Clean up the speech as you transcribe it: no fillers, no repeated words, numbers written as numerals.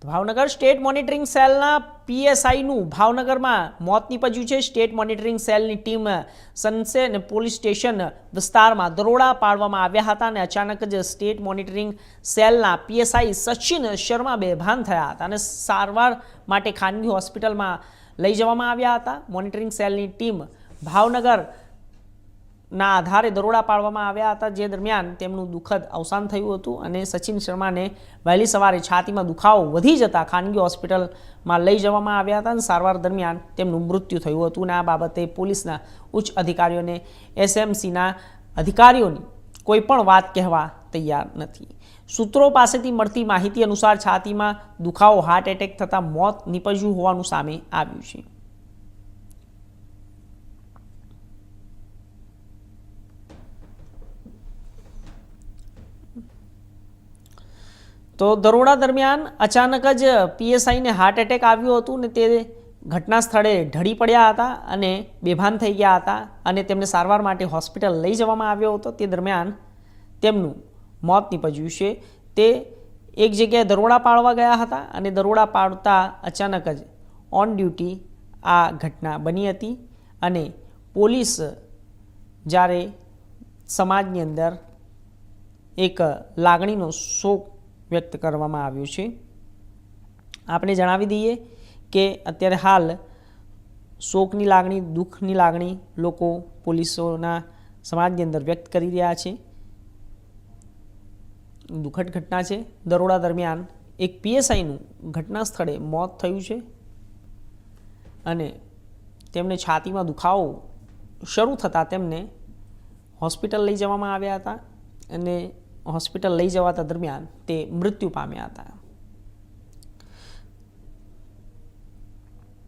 Bhavnagar state monitoring સેલના પીએસઆઈનું ભાવનગરમાં મોત નીપજ્યું છે। સ્ટેટ મોનિટરિંગ સેલની ટીમ સનસેન પોલીસ સ્ટેશન વિસ્તારમાં દરોડા પાડવામાં આવ્યા હતા અને અચાનક જ સ્ટેટ મોનિટરિંગ સેલના પીએસઆઈ સચિન શર્મા બેભાન થયા હતા અને સારવાર માટે ખાનગી હોસ્પિટલમાં લઈ જવામાં આવ્યા હતા। મોનિટરિંગ સેલની ટીમ ભાવનગરના આધારે દરોડા પાડવામાં આવ્યા હતા, જે દરમિયાન તેમનું દુઃખદ અવસાન થયું હતું અને સચિન શર્માને વહેલી સવારે છાતીમાં દુખાવો વધી જતા ખાનગી હોસ્પિટલમાં લઈ જવામાં આવ્યા હતા અને સારવાર દરમિયાન તેમનું મૃત્યુ થયું હતું અને આ બાબતે પોલીસના ઉચ્ચ અધિકારીઓને એસએમસીના અધિકારીઓની કોઈ પણ વાત કહેવા તૈયાર નથી। સૂત્રો પાસેથી મળતી માહિતી અનુસાર છાતીમાં દુખાવો, હાર્ટ એટેક થતાં મોત નીપજ્યું હોવાનું સામે આવ્યું છે। તો દરોડા દરમિયાન અચાનક જ પીએસઆઈને હાર્ટ એટેક આવ્યું હતું ને તે ઘટના સ્થળે ઢળી પડ્યા હતા અને બેભાન થઈ ગયા હતા અને તેમને સારવાર માટે હોસ્પિટલ લઈ જવામાં આવ્યો હતો। તે દરમિયાન તેમનું મોત નીપજ્યું છે। તે એક જગ્યાએ દરોડા પાડવા ગયા હતા અને દરોડા પાડતા અચાનક જ ઓન ડ્યુટી આ ઘટના બની હતી અને પોલીસ જ્યારે સમાજની અંદર એક લાગણીનો શોક વ્યક્ત કરવામાં આવ્યું છે। આપણે જણાવી દઈએ કે અત્યારે હાલ શોકની લાગણી, દુઃખની લાગણી લોકો પોલીસોના સમાજની અંદર વ્યક્ત કરી રહ્યા છે। દુઃખદ ઘટના છે। દરોડા દરમિયાન એક પીએસઆઈનું ઘટના સ્થળે મોત થયું છે અને તેમને છાતીમાં દુખાવો શરૂ થતાં તેમને હોસ્પિટલ લઈ જવામાં આવ્યા હતા અને હોસ્પિટલ લઈ જવાતા દરમિયાન તે મૃત્યુ પામ્યા હતા।